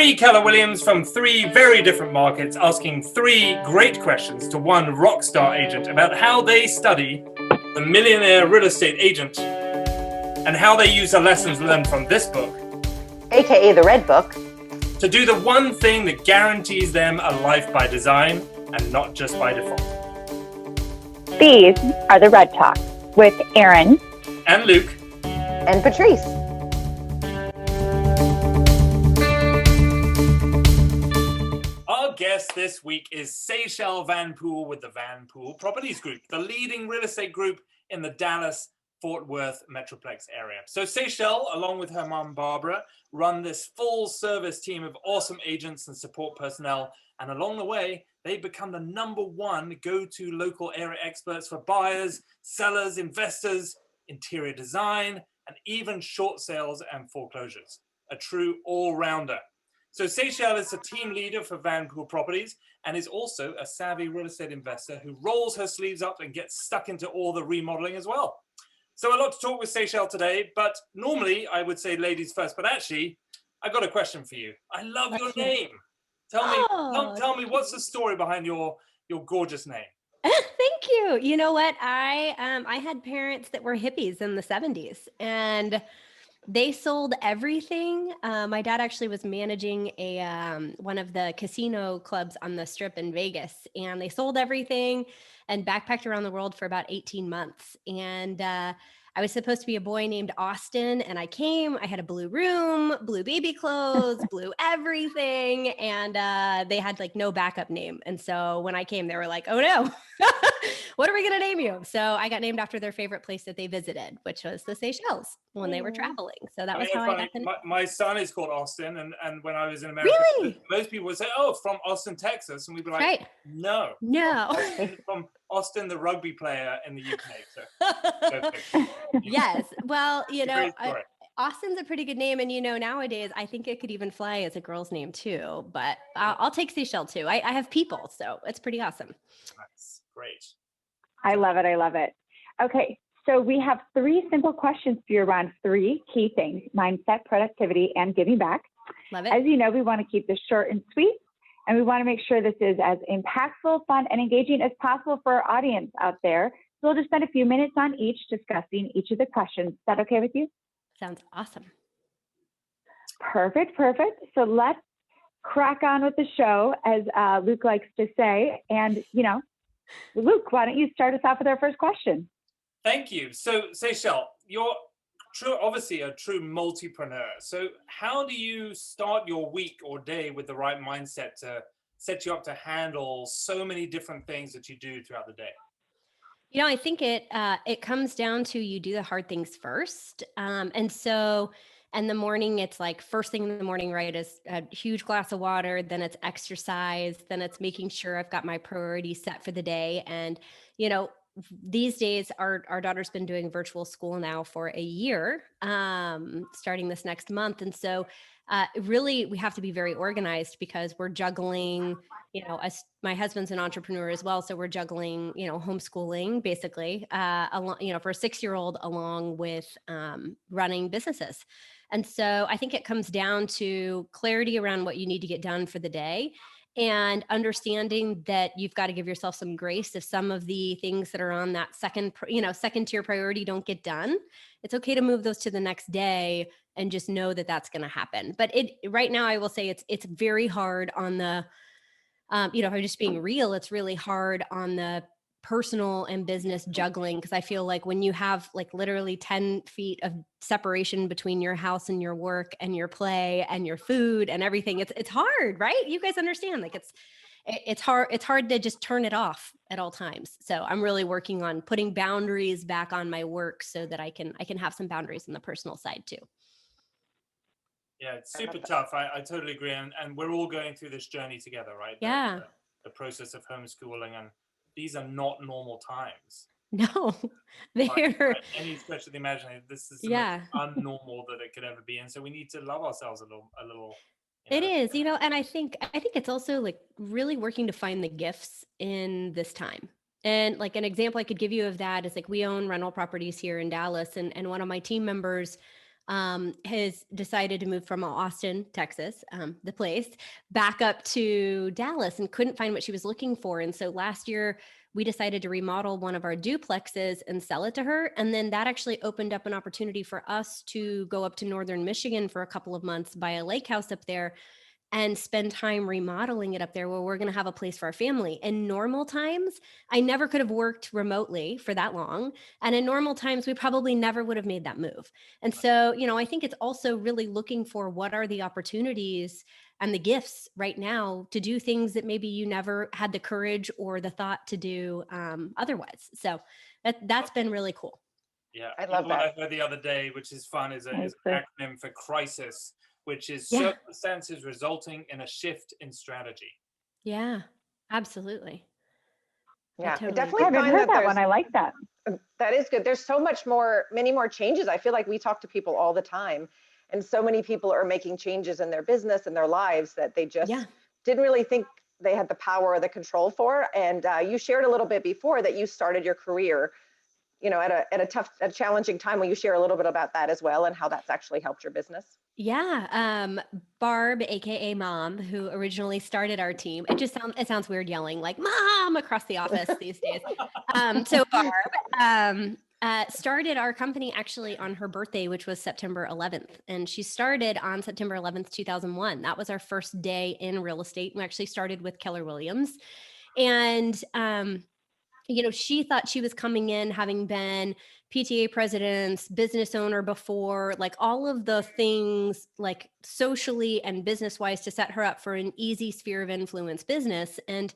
Three Keller Williams from three very different markets asking three great questions to one rock star agent about how they study the millionaire real estate agent and how they use the lessons learned from this book, aka the Red Book, to do the one thing that guarantees them a life by design and not just by default. These are the Red Talks with Erin and Luke and Patrice. Our guest this week is Seychelle Van Poole with the Van Poole Properties Group, the leading real estate group in the Dallas-Fort Worth Metroplex area. So Seychelle, along with her mom Barbara, run this full-service team of awesome agents and support personnel. And along the way, they've become the #1 go-to local area experts for buyers, sellers, investors, interior design, and even short sales and foreclosures. A true all-rounder. So Seychelle is a team leader for Van Poole Properties and is also a savvy real estate investor who rolls her sleeves up and gets stuck into all the remodeling as well. So a lot to talk with Seychelle today, but normally I would say ladies first, but actually I've got a question for you. I love your name. Tell me what's the story behind your gorgeous name? Thank you. You know what? I had parents that were hippies in the 70s and they sold everything. My dad actually was managing one of the casino clubs on the Strip in Vegas, and they sold everything and backpacked around the world for about 18 months. And I was supposed to be a boy named Austin, and I came. I had a blue room, blue baby clothes, blue everything, and they had like no backup name. And so when I came, they were like, "Oh no, what are we gonna name you?" So I got named after their favorite place that they visited, which was the Seychelles when they were traveling. So that was how I got the name. My son is called Austin, and when I was in America, most people would say, "Oh, from Austin, Texas," and we'd be like, right. "No, from Austin, the rugby player in the UK." So, yes. Well, Austin's a pretty good name. And, nowadays, I think it could even fly as a girl's name, too. But I'll take Seychelle, too. I have people, so it's pretty awesome. That's great. I love it. Okay, so we have 3 simple questions for you around 3 key things: mindset, productivity, and giving back. Love it. As you know, we want to keep this short and sweet, and we want to make sure this is as impactful, fun, and engaging as possible for our audience out there. So we'll just spend a few minutes on each discussing each of the questions. Is that okay with you? Sounds awesome. Perfect. So let's crack on with the show, as Luke likes to say. And, Luke, why don't you start us off with our first question? Thank you. So, Seychelle, you're obviously a true multipreneur. So how do you start your week or day with the right mindset to set you up to handle so many different things that you do throughout the day? I think it comes down to you do the hard things first. And so in the morning, it's like first thing in the morning, right, is a huge glass of water, then it's exercise, then it's making sure I've got my priorities set for the day. And, these days, our daughter's been doing virtual school now for a year, starting this next month. And so really, we have to be very organized because we're juggling, my husband's an entrepreneur as well. So we're juggling, homeschooling basically, for a 6-year-old along with running businesses. And so I think it comes down to clarity around what you need to get done for the day and understanding that you've got to give yourself some grace if some of the things that are on that second tier priority don't get done. It's okay to move those to the next day and just know that that's going to happen. But right now, I will say it's very hard on the, if I'm just being real, it's really hard on the personal and business juggling, because I feel like when you have like literally 10 feet of separation between your house and your work and your play and your food and everything, it's hard, right? You guys understand, like it's hard to just turn it off at all times. So I'm really working on putting boundaries back on my work so that I can have some boundaries on the personal side too. Yeah, it's super tough. I totally agree. And we're all going through this journey together, right? Yeah. The process of homeschooling, and these are not normal times. No, they're any stretch of the imagination. This is the most unnormal that it could ever be. And so we need to love ourselves a little. It is, and I think it's also like really working to find the gifts in this time. And like an example I could give you of that is like we own rental properties here in Dallas, and one of my team members has decided to move from Austin, Texas, the place, back up to Dallas and couldn't find what she was looking for. And so last year, we decided to remodel one of our duplexes and sell it to her. And then that actually opened up an opportunity for us to go up to Northern Michigan for a couple of months, buy a lake house up there, and spend time remodeling it up there where we're going to have a place for our family. In normal times, I never could have worked remotely for that long. And in normal times, we probably never would have made that move. And so, I think it's also really looking for what are the opportunities and the gifts right now to do things that maybe you never had the courage or the thought to do otherwise. So that's been really cool. Yeah, I love what that. I heard the other day, which is fun, is an acronym for crisis, which is Yeah. circumstances resulting in a shift in strategy. Yeah, absolutely. Yeah, I totally definitely I haven't find heard that that one. I like that. that is good. There's so many more changes. I feel like we talk to people all the time, and so many people are making changes in their business and their lives that they just didn't really think they had the power or the control for. And you shared a little bit before that you started your career, at a challenging time. Will you share a little bit about that as well and how that's actually helped your business? Yeah. Barb, AKA Mom, who originally started our team. It sounds weird yelling like Mom across the office these days. So Barb started our company actually on her birthday, which was September 11th. And she started on September 11th, 2001. That was our first day in real estate. We actually started with Keller Williams. And she thought she was coming in having been PTA presidents, business owner before, like all of the things like socially and business wise to set her up for an easy sphere of influence business. And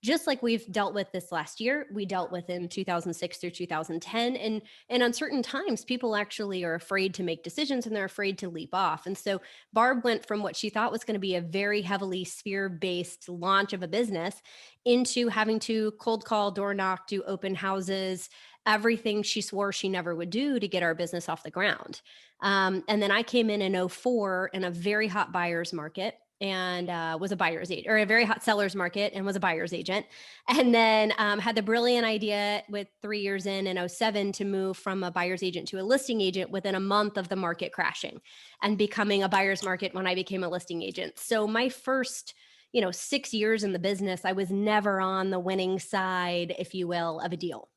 just like we've dealt with this last year, we dealt with in 2006 through 2010. And uncertain times, people actually are afraid to make decisions and they're afraid to leap off. And so Barb went from what she thought was going to be a very heavily sphere-based launch of a business into having to cold call, door knock, do open houses, everything she swore she never would do to get our business off the ground. And then I came in 2004 in a very hot buyer's market and was a buyer's agent, or a very hot seller's market and was a buyer's agent. And then had the brilliant idea with 3 years in 2007 to move from a buyer's agent to a listing agent within a month of the market crashing and becoming a buyer's market when I became a listing agent. So my first 6 years in the business, I was never on the winning side, if you will, of a deal.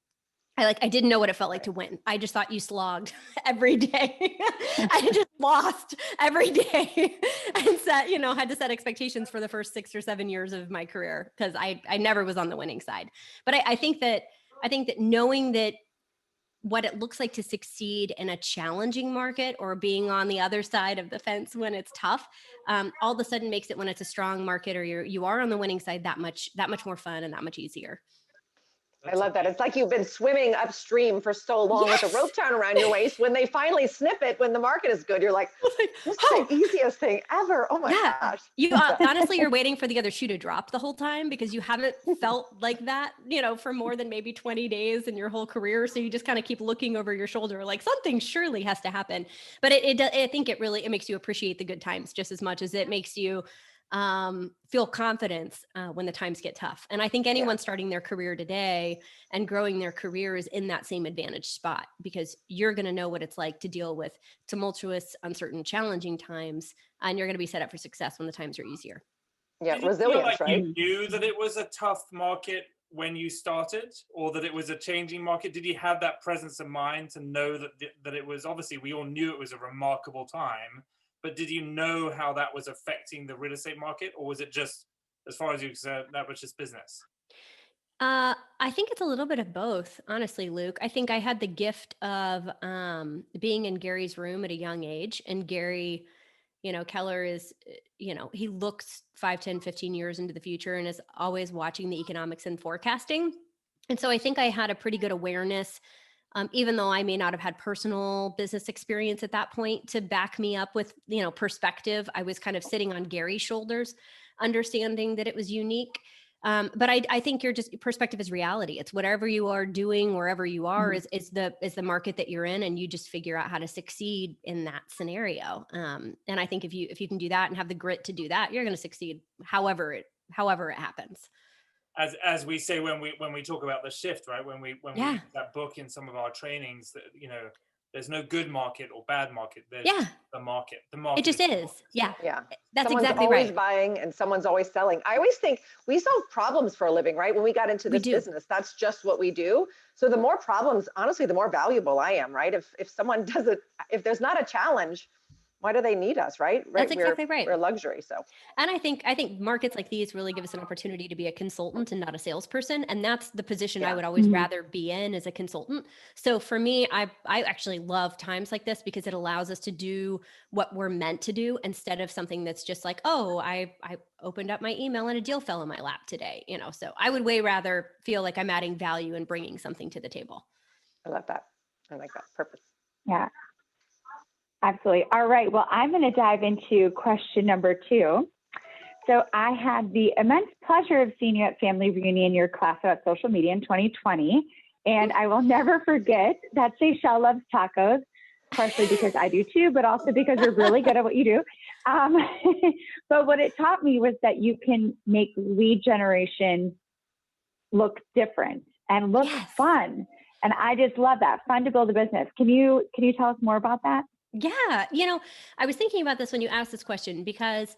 I didn't know what it felt like to win. I just thought you slogged every day. I just lost every day and had to set expectations for the first 6 or 7 years of my career because I never was on the winning side. But I think that knowing that what it looks like to succeed in a challenging market or being on the other side of the fence when it's tough, all of a sudden makes it when it's a strong market or you are on the winning side that much more fun and that much easier. I love that. It's like you've been swimming upstream for so long with a rope down around your waist. When they finally snip it, when the market is good, you're like, this is the easiest thing ever. Oh my gosh. You honestly, you're waiting for the other shoe to drop the whole time because you haven't felt like that, for more than maybe 20 days in your whole career. So you just kind of keep looking over your shoulder, like something surely has to happen. But I think it makes you appreciate the good times just as much as it makes you feel confidence when the times get tough. And I think anyone starting their career today and growing their career is in that same advantage spot because you're going to know what it's like to deal with tumultuous, uncertain, challenging times, and you're going to be set up for success when the times are easier. Yeah, Did you resilience, feel like right? You knew that it was a tough market when you started, or that it was a changing market? Did you have that presence of mind to know that it was, obviously we all knew it was a remarkable time, but did you know how that was affecting the real estate market, or was it just, as far as you said, that was just business? I think it's a little bit of both, honestly, Luke. I think I had the gift of being in Gary's room at a young age, and Gary, Keller is, he looks 5, 10, 15 years into the future and is always watching the economics and forecasting. And so I think I had a pretty good awareness, even though I may not have had personal business experience at that point to back me up with, perspective. I was kind of sitting on Gary's shoulders, understanding that it was unique. But I think perspective is reality. It's whatever you are doing, wherever you are, is the market that you're in, and you just figure out how to succeed in that scenario. And I think if you can do that and have the grit to do that, you're going to succeed however it happens. As we say when we talk about the shift, right? When we use that book in some of our trainings, that There's no good market or bad market. There's the market. The market. It just is. Yeah. That's someone's exactly always right. buying and someone's always selling. I always think we solve problems for a living, right? When we got into this business, that's just what we do. So the more problems, honestly, the more valuable I am, right? If someone doesn't, if there's not a challenge, why do they need us, right? That's exactly right. We're a luxury. So, and I think markets like these really give us an opportunity to be a consultant and not a salesperson. And that's the position I would always rather be in as a consultant. So for me, I actually love times like this because it allows us to do what we're meant to do instead of something that's just like, oh, I opened up my email and a deal fell in my lap today. You know, so I would way rather feel like I'm adding value and bringing something to the table. I love that. I like that purpose. Yeah. Absolutely. All right. Well, I'm going to dive into question number 2. So I had the immense pleasure of seeing you at Family Reunion, your class at social media in 2020. And I will never forget that Seychelle loves tacos, partially because I do too, but also because you're really good at what you do. But what it taught me was that you can make lead generation look different and look fun. And I just love that. Fun to build a business. Can you tell us more about that? Yeah. You know, I was thinking about this when you asked this question because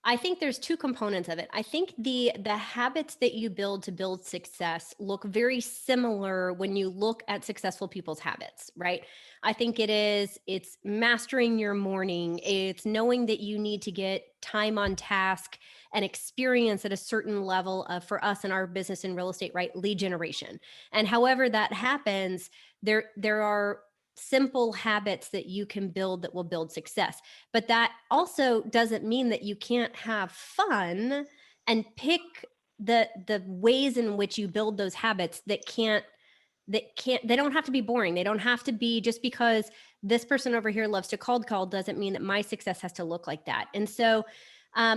I think there's 2 components of it. I think the habits that you build to build success look very similar when you look at successful people's habits, right? I think it's mastering your morning. It's knowing that you need to get time on task and experience at a certain level of, for us in our business in real estate, right? Lead generation. And however that happens, there are simple habits that you can build that will build success. But that also doesn't mean that you can't have fun and pick the ways in which you build those habits that they don't have to be boring. They don't have to be just because this person over here loves to cold call doesn't mean that my success has to look like that. And so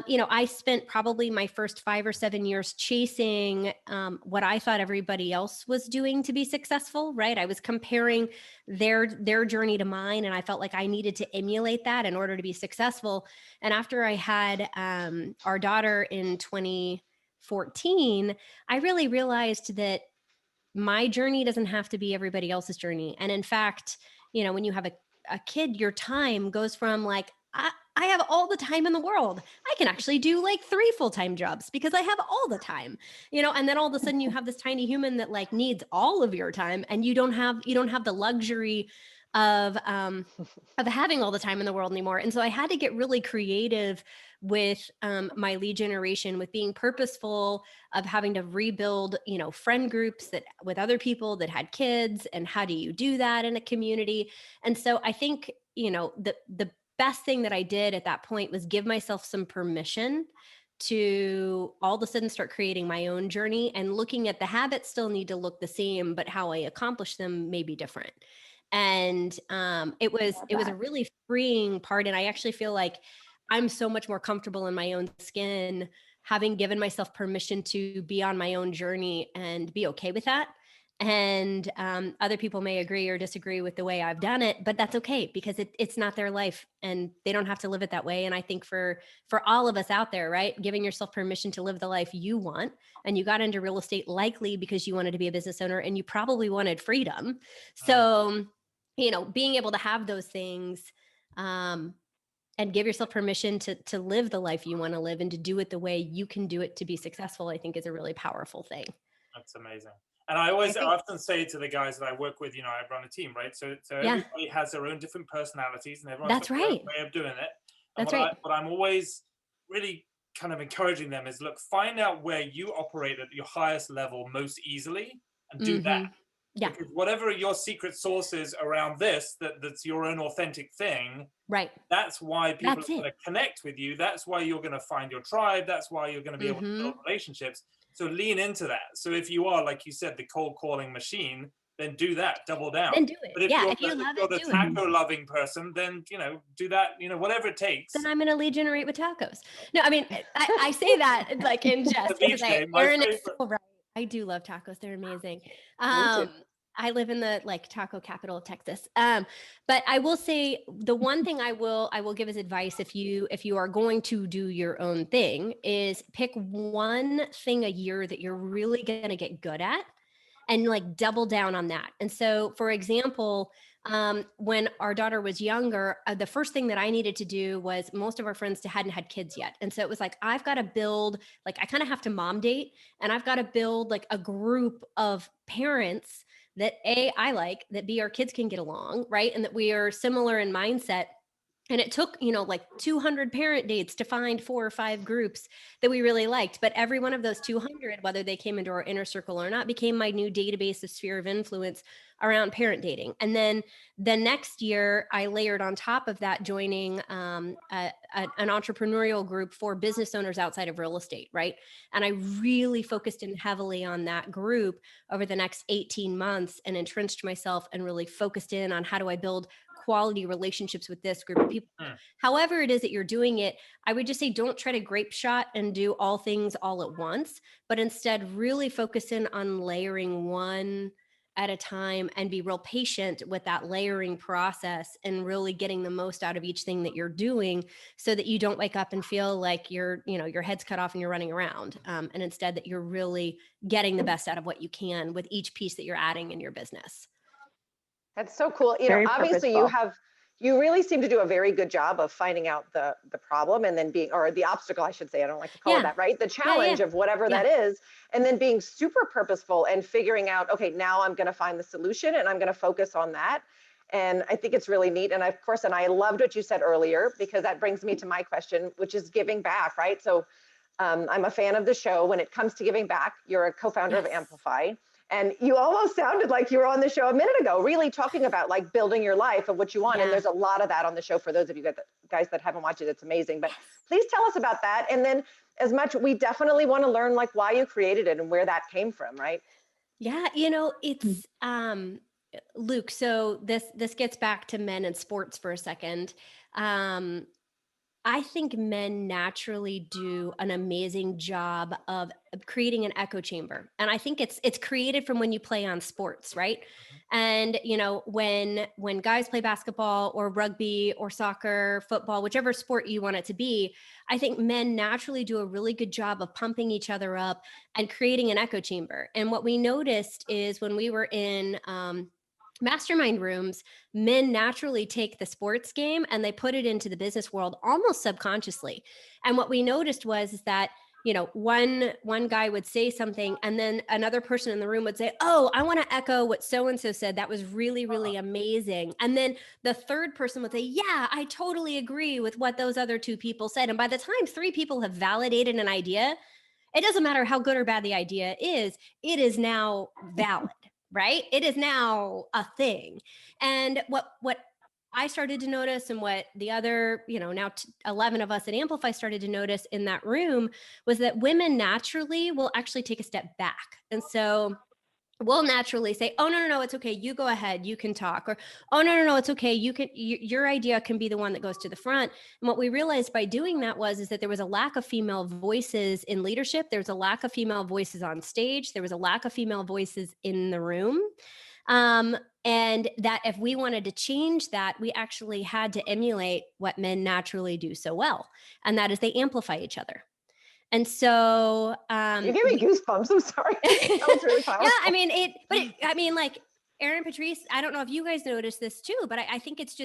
you know, I spent probably my first 5 or 7 years chasing what I thought everybody else was doing to be successful, right? I was comparing their journey to mine, and I felt like I needed to emulate that in order to be successful. And after I had our daughter in 2014, I really realized that my journey doesn't have to be everybody else's journey. And in fact, you know, when you have a kid, your time goes from like, I have all the time in the world. I can actually do like 3 full-time jobs because I have all the time, you know, and then all of a sudden you have this tiny human that like needs all of your time, and you don't have the luxury of having all the time in the world anymore. And so I had to get really creative with my lead generation, with being purposeful, of having to rebuild, you know, friend groups that with other people that had kids, and how do you do that in a community? And so I think, you know, the best thing that I did at that point was give myself some permission to all of a sudden start creating my own journey, and looking at the habits still need to look the same, but how I accomplish them may be different. And it was a really freeing part. And I actually feel like I'm so much more comfortable in my own skin, having given myself permission to be on my own journey and be okay with that. And other people may agree or disagree with the way I've done it, but that's okay, because it's not their life and they don't have to live it that way. And I think for all of us out there, right, giving yourself permission to live the life you want. And you got into real estate likely because you wanted to be a business owner, and you probably wanted freedom. So, you know, being able to have those things and give yourself permission to live the life you want to live and to do it the way you can do it to be successful, I think is a really powerful thing. That's amazing. And I often say to the guys that I work with, you know, I run a team, right? So everybody has their own different personalities, and everyone's got their own way of doing it. And what I'm always really kind of encouraging them is, look, find out where you operate at your highest level most easily, and do that. Yeah. Because whatever your secret sauce is around this, that's your own authentic thing. Right. That's why people are going to connect with you. That's why you're going to find your tribe. That's why you're going to be able to build relationships. So lean into that. So if you are, like you said, the cold calling machine, then do that, double down. Then do it. But if you're the taco loving person, then, you know, do that, you know, whatever it takes. Then I'm going to lead generate with tacos. No, I mean, I say that like in jest. Erin is so right. I do love tacos. They're amazing. I live in the like taco capital of Texas. But I will say the one thing I will give as advice, if you are going to do your own thing, is pick one thing a year that you're really going to get good at, and like double down on that. And so, for example, When our daughter was younger, the first thing that I needed to do was, most of our friends hadn't had kids yet. And so it was like, I've got to build, like, I kind of have to mom date, and I've got to build like a group of parents that I like, that our kids can get along, right? And that we are similar in mindset. And it took, like 200 parent dates to find 4 or 5 groups that we really liked. But every one of those 200, whether they came into our inner circle or not, became my new database of sphere of influence around parent dating. And then the next year, I layered on top of that, joining an entrepreneurial group for business owners outside of real estate, right? And I really focused in heavily on that group over the next 18 months and entrenched myself and really focused in on how do I build quality relationships with this group of people. However it is that you're doing it, I would just say, don't try to grape shot and do all things all at once, but instead really focus in on layering one at a time and be real patient with that layering process and really getting the most out of each thing that you're doing, so that you don't wake up and feel like your head's cut off and you're running around. And instead that you're really getting the best out of what you can with each piece that you're adding in your business. That's so cool. Obviously you really seem to do a very good job of finding out the problem, and then or the obstacle, I should say. I don't like to call it that, right? The challenge of whatever that is, and then being super purposeful and figuring out, okay, now I'm going to find the solution and I'm going to focus on that. And I think it's really neat. And of course, and I loved what you said earlier, because that brings me to my question, which is giving back, right? So I'm a fan of the show. When it comes to giving back, you're a co-founder of Amplify. And you almost sounded like you were on the show a minute ago, really talking about like building your life and what you want. And there's a lot of that on the show for those of you guys that haven't watched it. It's amazing. But please tell us about that. And then we definitely want to learn like why you created it and where that came from, right? Yeah, it's Luke. So this gets back to men and sports for a second. I think men naturally do an amazing job of creating an echo chamber. And I think it's created from when you play on sports, right? And, when guys play basketball or rugby or soccer, football, whichever sport you want it to be, I think men naturally do a really good job of pumping each other up and creating an echo chamber. And what we noticed is when we were in, mastermind rooms, men naturally take the sports game and they put it into the business world almost subconsciously. And what we noticed was that, one guy would say something and then another person in the room would say, "Oh, I want to echo what so-and-so said. That was really, really amazing." And then the third person would say, "Yeah, I totally agree with what those other 2 people said." And by the time 3 people have validated an idea, it doesn't matter how good or bad the idea is, it is now valid. Right? It is now a thing. And what I started to notice, and what the other, now 11 of us at Amplify started to notice in that room, was that women naturally will actually take a step back. And so we'll naturally say, "Oh, no, it's okay. You go ahead. You can talk." Or, "Oh, no, it's okay. Your idea can be the one that goes to the front." And what we realized by doing that is that there was a lack of female voices in leadership. There was a lack of female voices on stage. There was a lack of female voices in the room. And that if we wanted to change that, we actually had to emulate what men naturally do so well. And that is they amplify each other. And so you give me goosebumps. I'm sorry. That was really powerful. Yeah, like Erin, Patrice, I don't know if you guys noticed this too, but I think it's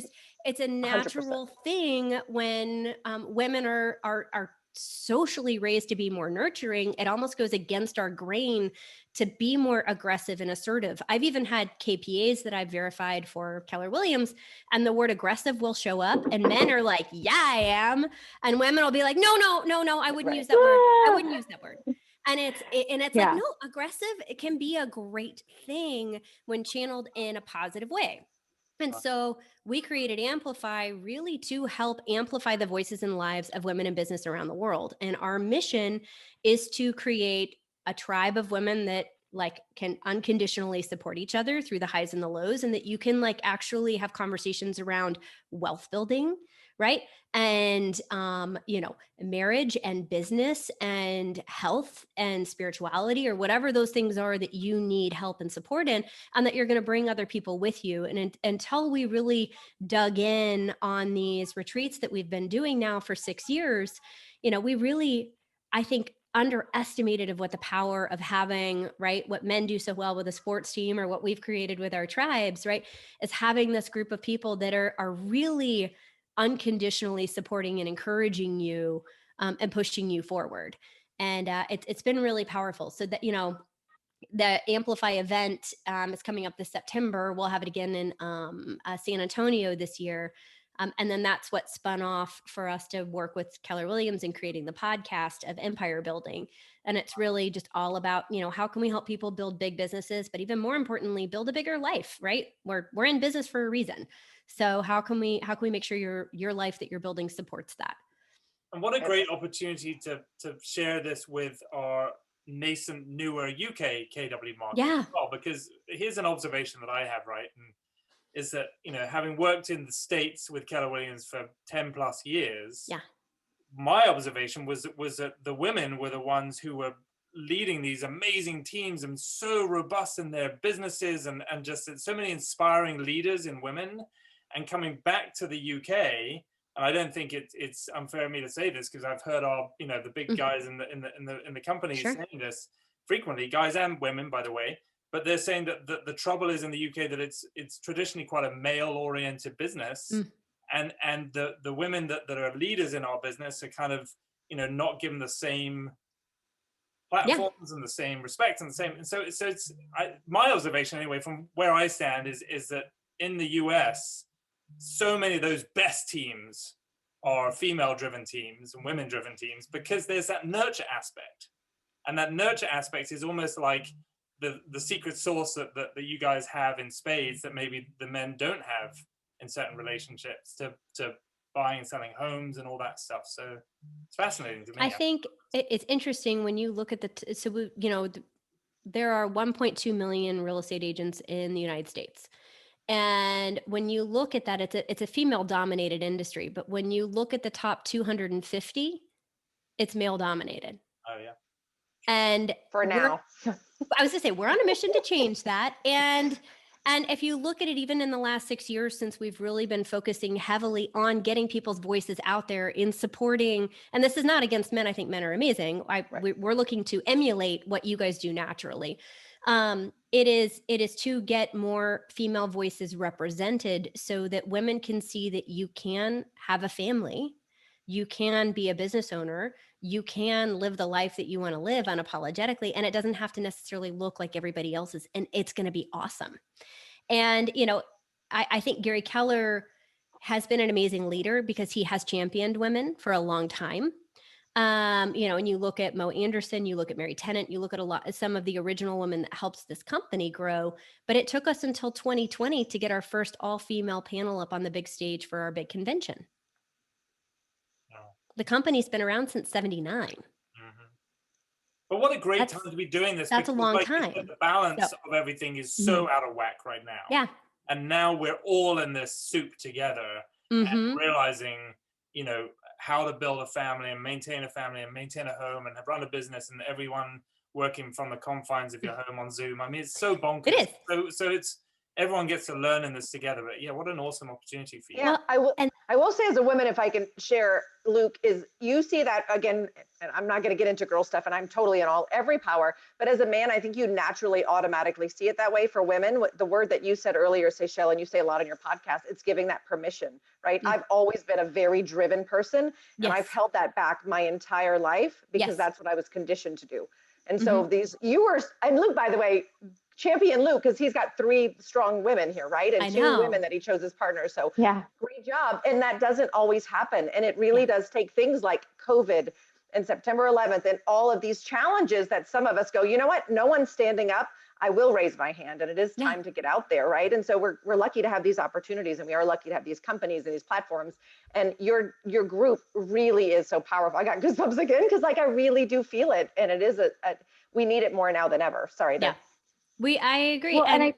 a natural 100%. Thing when women are socially raised to be more nurturing. It almost goes against our grain to be more aggressive and assertive. I've even had KPAs that I've verified for Keller Williams, and the word aggressive will show up and men are like, "Yeah, I am." And women will be like, no, I wouldn't use that word. I wouldn't use that word. And it's like, no, aggressive, it can be a great thing when channeled in a positive way. And so we created Amplify really to help amplify the voices and lives of women in business around the world. And our mission is to create a tribe of women that can unconditionally support each other through the highs and the lows, and that you can actually have conversations around wealth building, right? And, marriage and business and health and spirituality, or whatever those things are that you need help and support in, and that you're going to bring other people with you. And until we really dug in on these retreats that we've been doing now for 6 years, we really, I think, underestimated of what the power of having, right, what men do so well with a sports team, or what we've created with our tribes, right, is having this group of people that are really unconditionally supporting and encouraging you, and pushing you forward. And it's been really powerful. So that, the Amplify event is coming up this September. We'll have it again in San Antonio this year. And then that's what spun off for us to work with Keller Williams in creating the podcast of Empire Building. And it's really just all about, how can we help people build big businesses, but even more importantly, build a bigger life, right? We're in business for a reason. So how can we make sure your life that you're building supports that? And what a great opportunity to share this with our nascent, newer UK KW market as well, because here's an observation that I have, right? And is that, having worked in the States with Keller Williams for 10 plus years, my observation was that the women were the ones who were leading these amazing teams and so robust in their businesses, and just so many inspiring leaders in women. And coming back to the UK, and I don't think it's unfair of me to say this, because I've heard our, the big guys in the company saying this frequently, guys and women, by the way. But they're saying that the trouble is in the UK that it's traditionally quite a male-oriented business, and the women that are leaders in our business are kind of not given the same platforms and the same respect and the same. And so it's my observation anyway from where I stand is that in the US, so many of those best teams are female-driven teams and women-driven teams, because there's that nurture aspect, and that nurture aspect is almost like the secret sauce that you guys have in spades that maybe the men don't have in certain relationships to buying and selling homes and all that stuff. So it's fascinating to me. I think it's interesting when you look at there are 1.2 million real estate agents in the United States. And when you look at that, it's a female dominated industry, but when you look at the top 250, it's male dominated. Oh yeah. And for now, I was gonna say, we're on a mission to change that. And if you look at it, even in the last 6 years, since we've really been focusing heavily on getting people's voices out there in supporting, and this is not against men, I think men are amazing. We're looking to emulate what you guys do naturally. It is to get more female voices represented so that women can see that you can have a family, you can be a business owner, you can live the life that you want to live unapologetically, and it doesn't have to necessarily look like everybody else's, and it's going to be awesome. And, I think Gary Keller has been an amazing leader because he has championed women for a long time. And you look at Mo Anderson, you look at Mary Tennant, you look at some of the original women that helps this company grow, but it took us until 2020 to get our first all-female panel up on the big stage for our big convention. The company's been around since 79. But what a great time to be doing this. That's a long time. The balance of everything is so out of whack right now. Yeah. And now we're all in this soup together and realizing, how to build a family and maintain a home and run a business, and everyone working from the confines of your home on Zoom. I mean, it's so bonkers. It is. So it's, everyone gets to learn in this together. But yeah, what an awesome opportunity for you. Yeah, I will say as a woman, if I can share, Luke, is you see that again, and I'm not going to get into girl stuff, and I'm totally in every power, but as a man, I think you naturally automatically see it that way. For women, the word that you said earlier, Seychelle, and you say a lot on your podcast, it's giving that permission, right? I've always been a very driven person, and I've held that back my entire life because that's what I was conditioned to do. And so and Luke, by the way, champion Luke, because he's got 3 strong women here, right? And 2 women that he chose as partners. So great job. And that doesn't always happen. And it really does take things like COVID and September 11th and all of these challenges that some of us go, you know what? No one's standing up. I will raise my hand, and it is time to get out there, right? And so we're lucky to have these opportunities, and we are lucky to have these companies and these platforms. And your group really is so powerful. I got goosebumps again because I really do feel it, and it is we need it more now than ever. Sorry. Yeah. I agree. Well,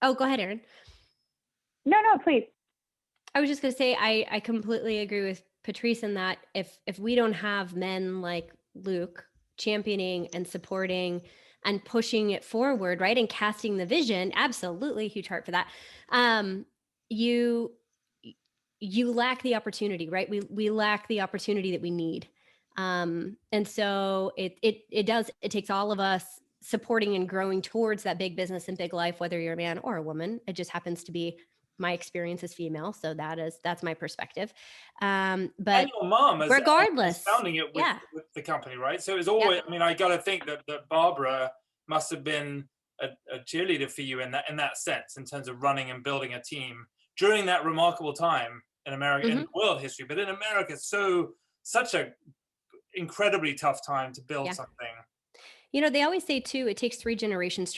oh, go ahead, Erin. No, please. I was just going to say, I completely agree with Patrice in that if we don't have men like Luke championing and supporting and pushing it forward, right, and casting the vision, absolutely huge heart for that. You lack the opportunity, right? We lack the opportunity that we need. And so it takes all of us supporting and growing towards that big business and big life, whether you're a man or a woman. It just happens to be my experience as female. So that's my perspective. But and your mom regardless, as founding it with the company, right? So it was always, I mean, I got to think that Barbara must have been a cheerleader for you in that sense, in terms of running and building a team during that remarkable time in America, in world history, but in America, such a incredibly tough time to build something. You know, they always say too, it takes 3 generations